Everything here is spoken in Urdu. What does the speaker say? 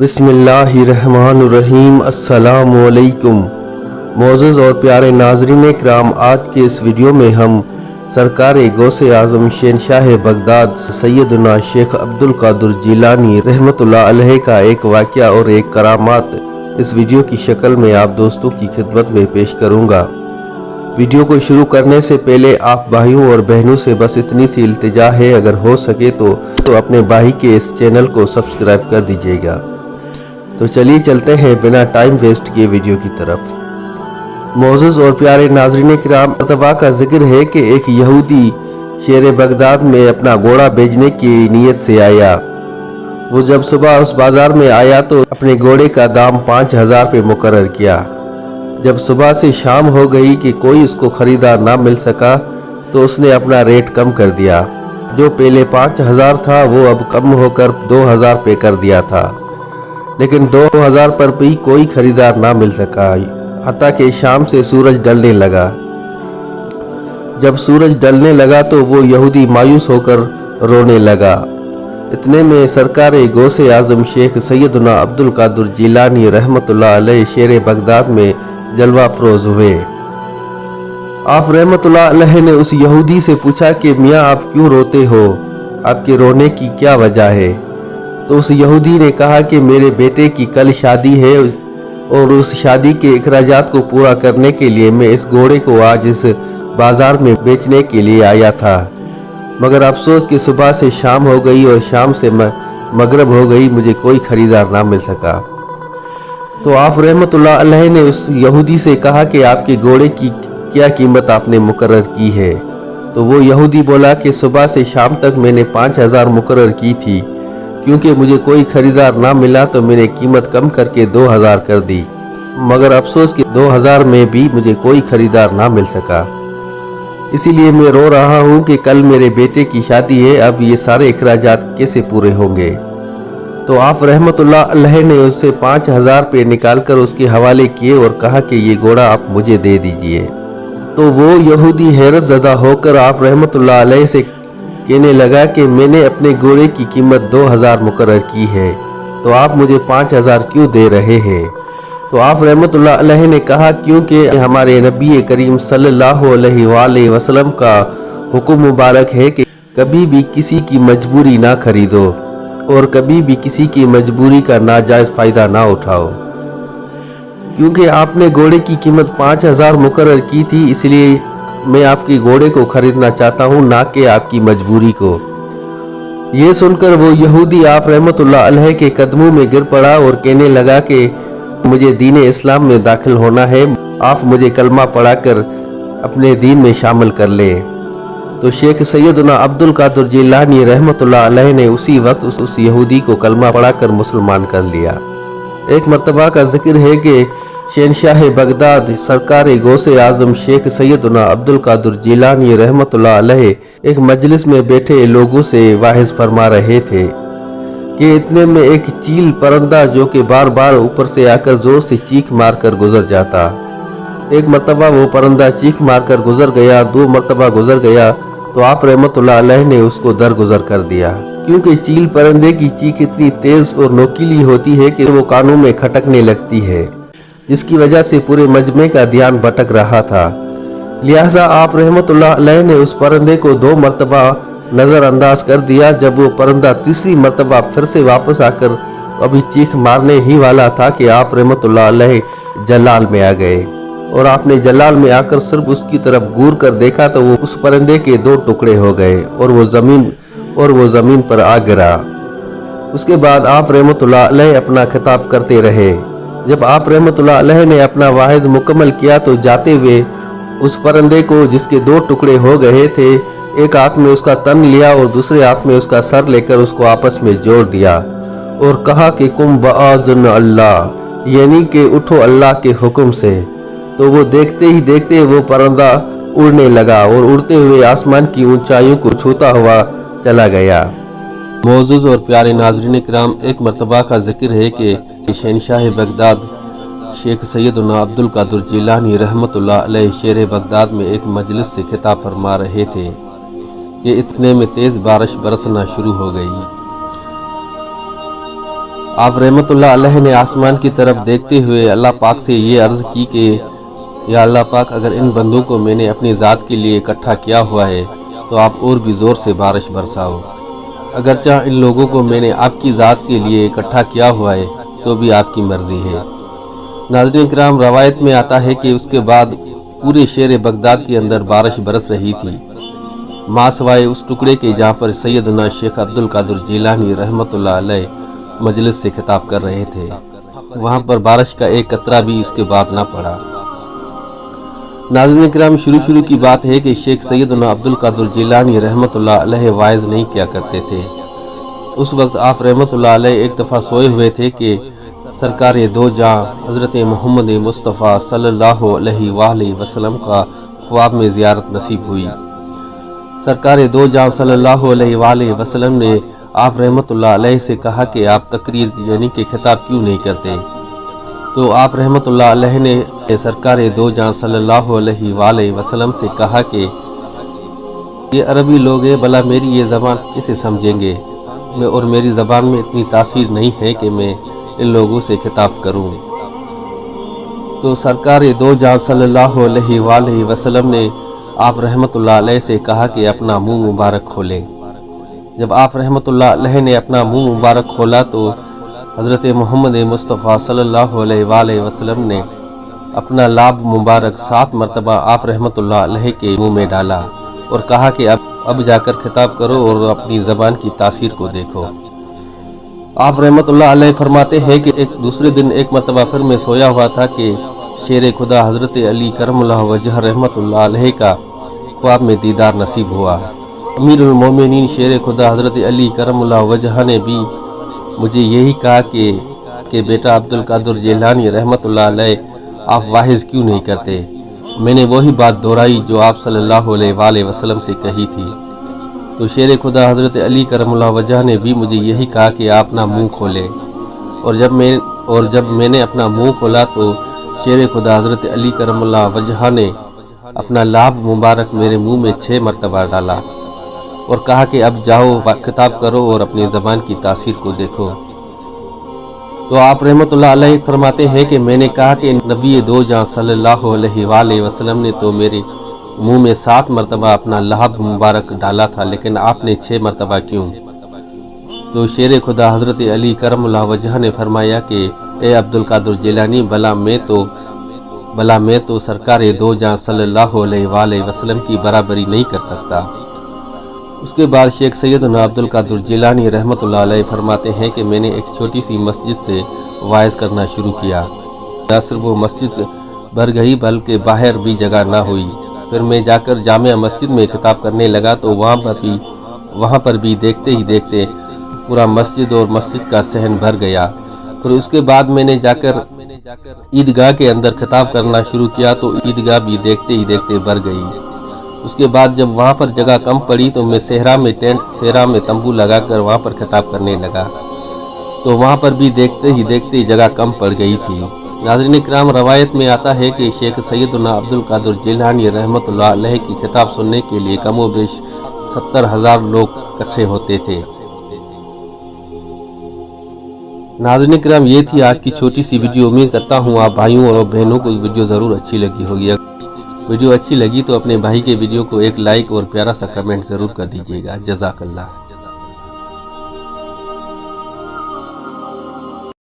بسم اللہ الرحمن الرحیم۔ السلام علیکم معزز اور پیارے ناظرین کرام، آج کے اس ویڈیو میں ہم سرکار غوث اعظم شہنشاہ بغداد سیدنا شیخ عبدالقادر جیلانی رحمۃ اللہ علیہ کا ایک واقعہ اور ایک کرامات اس ویڈیو کی شکل میں آپ دوستوں کی خدمت میں پیش کروں گا۔ ویڈیو کو شروع کرنے سے پہلے آپ بھائیوں اور بہنوں سے بس اتنی سی التجا ہے، اگر ہو سکے تو اپنے بھائی کے اس چینل کو سبسکرائب کر دیجیے گا۔ تو چلیے چلتے ہیں بنا ٹائم ویسٹ کیے ویڈیو کی طرف۔ معزز اور پیارے ناظرین کرام، مرتبہ کا ذکر ہے کہ ایک یہودی شہر بغداد میں اپنا گھوڑا بیچنے کی نیت سے آیا۔ وہ جب صبح اس بازار میں آیا تو اپنے گھوڑے کا دام 5000 پہ مقرر کیا۔ جب صبح سے شام ہو گئی کہ کوئی اس کو خریدار نہ مل سکا تو اس نے اپنا ریٹ کم کر دیا۔ جو پہلے 5000 تھا وہ اب کم ہو کر 2000 پہ کر دیا تھا، لیکن 2000 پر بھی کوئی خریدار نہ مل سکا، حتیٰ کہ شام سے سورج ڈھلنے لگا۔ جب سورج ڈھلنے لگا تو وہ یہودی مایوس ہو کر رونے لگا۔ اتنے میں سرکار غوث اعظم شیخ سیدنا عبدالقادر جیلانی رحمۃ اللہ علیہ شہر بغداد میں جلوہ افروز ہوئے۔ آپ رحمۃ اللہ علیہ نے اس یہودی سے پوچھا کہ میاں آپ کیوں روتے ہو؟ آپ کے رونے کی کیا وجہ ہے؟ تو اس یہودی نے کہا کہ میرے بیٹے کی کل شادی ہے اور اس شادی کے اخراجات کو پورا کرنے کے لیے میں اس گھوڑے کو آج اس بازار میں بیچنے کے لیے آیا تھا، مگر افسوس کہ صبح سے شام ہو گئی اور شام سے مغرب ہو گئی، مجھے کوئی خریدار نہ مل سکا۔ تو آپ رحمۃ اللہ علیہ نے اس یہودی سے کہا کہ آپ کے گھوڑے کی کیا قیمت آپ نے مقرر کی ہے؟ تو وہ یہودی بولا کہ صبح سے شام تک میں نے 5000 مقرر کی تھی، کیونکہ مجھے کوئی خریدار نہ ملا تو میں نے قیمت کم کر کے 2000 کر دی، مگر افسوس کہ 2000 میں بھی مجھے کوئی خریدار نہ مل سکا، اسی لیے میں رو رہا ہوں کہ کل میرے بیٹے کی شادی ہے، اب یہ سارے اخراجات کیسے پورے ہوں گے؟ تو آپ رحمۃ اللہ علیہ نے اس سے 5000 پہ نکال کر اس کے حوالے کیے اور کہا کہ یہ گھوڑا آپ مجھے دے دیجئے۔ تو وہ یہودی حیرت زدہ ہو کر آپ رحمۃ اللہ علیہ سے کہنے لگا کہ میں نے اپنے گھوڑے کی قیمت 2000 مقرر کی ہے، تو آپ مجھے 5000 کیوں دے رہے ہیں؟ تو آپ رحمۃ اللہ علیہ نے کہا کیونکہ ہمارے نبی کریم صلی اللہ علیہ وآلہ وسلم کا حکم مبارک ہے کہ کبھی بھی کسی کی مجبوری نہ خریدو اور کبھی بھی کسی کی مجبوری کا ناجائز فائدہ نہ اٹھاؤ۔ کیونکہ آپ نے گھوڑے کی قیمت 5000 مقرر کی تھی، اس لیے میں آپ کے گھوڑے کو خریدنا چاہتا ہوں، نہ کہ آپ کی مجبوری کو۔ یہ سن کر وہ یہودی آپ رحمۃ اللہ علیہ کے قدموں میں گر پڑا اور کہنے لگا کہ مجھے دین اسلام میں داخل ہونا ہے، آپ مجھے کلمہ پڑھا کر اپنے دین میں شامل کر لیں۔ تو شیخ سیدنا عبدالقادر جیلانی رحمۃ اللہ علیہ نے اسی وقت اس یہودی کو کلمہ پڑھا کر مسلمان کر لیا۔ ایک مرتبہ کا ذکر ہے کہ شہنشاہ بغداد سرکار غوث اعظم شیخ سیدنا عبدالقادر جیلانی رحمۃ اللہ علیہ ایک مجلس میں بیٹھے لوگوں سے واعظ فرما رہے تھے کہ اتنے میں ایک چیل پرندہ جو کہ بار بار اوپر سے آ کر زور سے چیخ مار کر گزر جاتا، ایک مرتبہ وہ پرندہ چیخ مار کر گزر گیا، 2 مرتبہ گزر گیا تو آپ رحمۃ اللہ علیہ نے اس کو درگزر کر دیا، کیونکہ چیل پرندے کی چیخ اتنی تیز اور نوکیلی ہوتی ہے کہ وہ کانوں میں کھٹکنے لگتی ہے، جس کی وجہ سے پورے مجمع کا دھیان بھٹک رہا تھا۔ لہٰذا آپ رحمۃ اللہ علیہ نے اس پرندے کو 2 مرتبہ نظر انداز کر دیا۔ جب وہ پرندہ تیسری مرتبہ پھر سے واپس آ کر ابھی چیخ مارنے ہی والا تھا کہ آپ رحمۃ اللہ علیہ جلال میں آ گئے، اور آپ نے جلال میں آ کر صرف اس کی طرف گور کر دیکھا تو وہ اس پرندے کے 2 ٹکڑے ہو گئے اور وہ زمین پر آ گرا۔ اس کے بعد آپ رحمۃ اللہ علیہ اپنا خطاب کرتے رہے۔ جب آپ رحمۃ اللہ علیہ نے اپنا واعظ مکمل کیا تو جاتے ہوئے اس پرندے کو جس کے 2 ٹکڑے ہو گئے تھے، ایک ہاتھ میں اس کا تن لیا اور دوسرے ہاتھ میں اس کا سر لے کر اس کو آپس میں جوڑ دیا اور کہا کہ قم بإذن اللہ، یعنی کہ اٹھو اللہ کے حکم سے۔ تو وہ دیکھتے ہی دیکھتے وہ پرندہ اڑنے لگا اور اڑتے ہوئے آسمان کی اونچائیوں کو چھوتا ہوا چلا گیا۔ معزز اور پیارے ناظرین کرام، ایک مرتبہ کا ذکر ہے کہ شہنشاہ بغداد شیخ سیدنا عبدالقادر جیلانی رحمۃ اللہ علیہ شہر بغداد میں ایک مجلس سے خطاب فرما رہے تھے کہ اتنے میں تیز بارش برسنا شروع ہو گئی۔ آپ رحمت اللہ علیہ نے آسمان کی طرف دیکھتے ہوئے اللہ پاک سے یہ عرض کی کہ یا اللہ پاک، اگر ان بندوں کو میں نے اپنی ذات کے لیے اکٹھا کیا ہوا ہے تو آپ اور بھی زور سے بارش برساؤ، اگرچہ ان لوگوں کو میں نے آپ کی ذات کے لیے اکٹھا کیا ہوا ہے تو بھی آپ کی مرضی ہے۔ ناظرین کرام، روایت میں آتا ہے کہ اس کے بعد پورے شہر بغداد کے اندر بارش برس رہی تھی، ماں سوائے اس ٹکڑے کے جہاں پر سیدنا شیخ عبد القادر جیلانی رحمت اللہ علیہ مجلس سے خطاب کر رہے تھے، وہاں پر بارش کا ایک قطرہ بھی اس کے بعد نہ پڑا۔ ناظرین کرام، شروع کی بات ہے کہ شیخ سیدنا عبد القادر جیلانی رحمت اللہ علیہ وعظ نہیں کیا کرتے تھے۔ اس وقت آپ رحمت اللہ علیہ ایک دفعہ سوئے ہوئے تھے کہ سرکار دو جہاں حضرت محمد مصطفیٰ صلی اللہ علیہ وآلہ وسلم کا خواب میں زیارت نصیب ہوئی۔ سرکار دو جہاں صلی اللہ علیہ وآلہ وسلم نے آپ رحمت اللہ علیہ سے کہا کہ آپ تقریر یعنی کہ خطاب کیوں نہیں کرتے؟ تو آپ رحمت اللہ علیہ نے سرکار دو جہاں صلی اللہ علیہ وآلہ وسلم سے کہا کہ یہ عربی لوگ ہیں، بھلا میری یہ زبان کیسے سمجھیں گے، اور میری زبان میں اتنی تاثیر نہیں ہے کہ میں ان لوگوں سے خطاب کروں۔ تو سرکار دو جہاں صلی اللہ علیہ وآلہ وسلم نے آپ رحمت اللہ علیہ سے کہا کہ اپنا منہ مبارک کھولیں۔ جب آپ رحمت اللہ علیہ نے اپنا منہ مبارک کھولا تو حضرت محمد مصطفیٰ صلی اللہ علیہ وآلہ وسلم نے اپنا لاب مبارک 7 مرتبہ آپ رحمت اللہ علیہ کے منہ میں ڈالا اور کہا کہ اب جا کر خطاب کرو اور اپنی زبان کی تاثیر کو دیکھو۔ آپ رحمت اللہ علیہ فرماتے ہیں کہ ایک دوسرے دن ایک مرتبہ پھر میں سویا ہوا تھا کہ شیر خدا حضرت علی کرم اللہ وجہ رحمت اللہ علیہ کا خواب میں دیدار نصیب ہوا۔ امیر المومنین شیر خدا حضرت علی کرم اللہ وجہ نے بھی مجھے یہی کہا کہ بیٹا عبد القادر جیلانی رحمت اللہ علیہ، آپ واعظ کیوں نہیں کرتے؟ میں نے وہی بات دہرائی جو آپ صلی اللہ علیہ وآلہ وسلم سے کہی تھی۔ تو شیر خدا حضرت علی کرم اللہ وجہ نے بھی مجھے یہی کہا کہ آپ اپنا منہ کھولیں، اور جب میں نے اپنا منہ کھولا تو شیر خدا حضرت علی کرم اللہ وجہ نے اپنا لاب مبارک میرے منہ میں 6 مرتبہ ڈالا اور کہا کہ اب جاؤ خطاب کرو اور اپنی زبان کی تاثیر کو دیکھو۔ تو آپ رحمت اللہ علیہ فرماتے ہیں کہ میں نے کہا کہ نبی دو جہاں صلی اللہ علیہ وآلہ وسلم نے تو میرے منہ میں 7 مرتبہ اپنا لاب مبارک ڈالا تھا، لیکن آپ نے 6 مرتبہ کیوں؟ تو شیر خدا حضرت علی کرم اللہ وجہ نے فرمایا کہ اے عبد القادر جیلانی، بھلا میں تو سرکار دو جہاں صلی اللہ علیہ وآلہ وسلم کی برابری نہیں کر سکتا۔ اس کے بعد شیخ سیدنا عبد القادر جیلانی رحمت اللہ علیہ فرماتے ہیں کہ میں نے ایک چھوٹی سی مسجد سے وعظ کرنا شروع کیا، نہ صرف وہ مسجد بھر گئی بلکہ باہر بھی جگہ نہ ہوئی۔ پھر میں جا کر جامع مسجد میں خطاب کرنے لگا تو وہاں پر بھی دیکھتے ہی دیکھتے پورا مسجد اور مسجد کا صحن بھر گیا۔ پھر اس کے بعد میں نے جا کر عیدگاہ کے اندر خطاب کرنا شروع کیا تو عیدگاہ بھی دیکھتے ہی دیکھتے بھر گئی۔ اس کے بعد جب وہاں پر جگہ کم پڑی تو میں صحرا میں تمبو لگا کر وہاں پر خطاب کرنے لگا تو وہاں پر بھی دیکھتے ہی دیکھتے جگہ کم پڑ گئی تھی۔ ناظرین کرام، روایت میں آتا ہے کہ شیخ سیدنا عبد القادر جیلانی رحمت اللہ علیہ کی خطاب سننے کے لیے کم و بیش 70,000 لوگ اکٹھے ہوتے تھے۔ ناظرین کرام، یہ تھی آج کی چھوٹی سی ویڈیو۔ امید کرتا ہوں آپ بھائیوں اور بہنوں کو یہ ویڈیو ضرور اچھی لگی ہوگی۔ ویڈیو اچھی لگی تو اپنے بھائی کے ویڈیو کو ایک لائک اور پیارا سا کمنٹ ضرور کر دیجیے گا۔ جزاک اللہ۔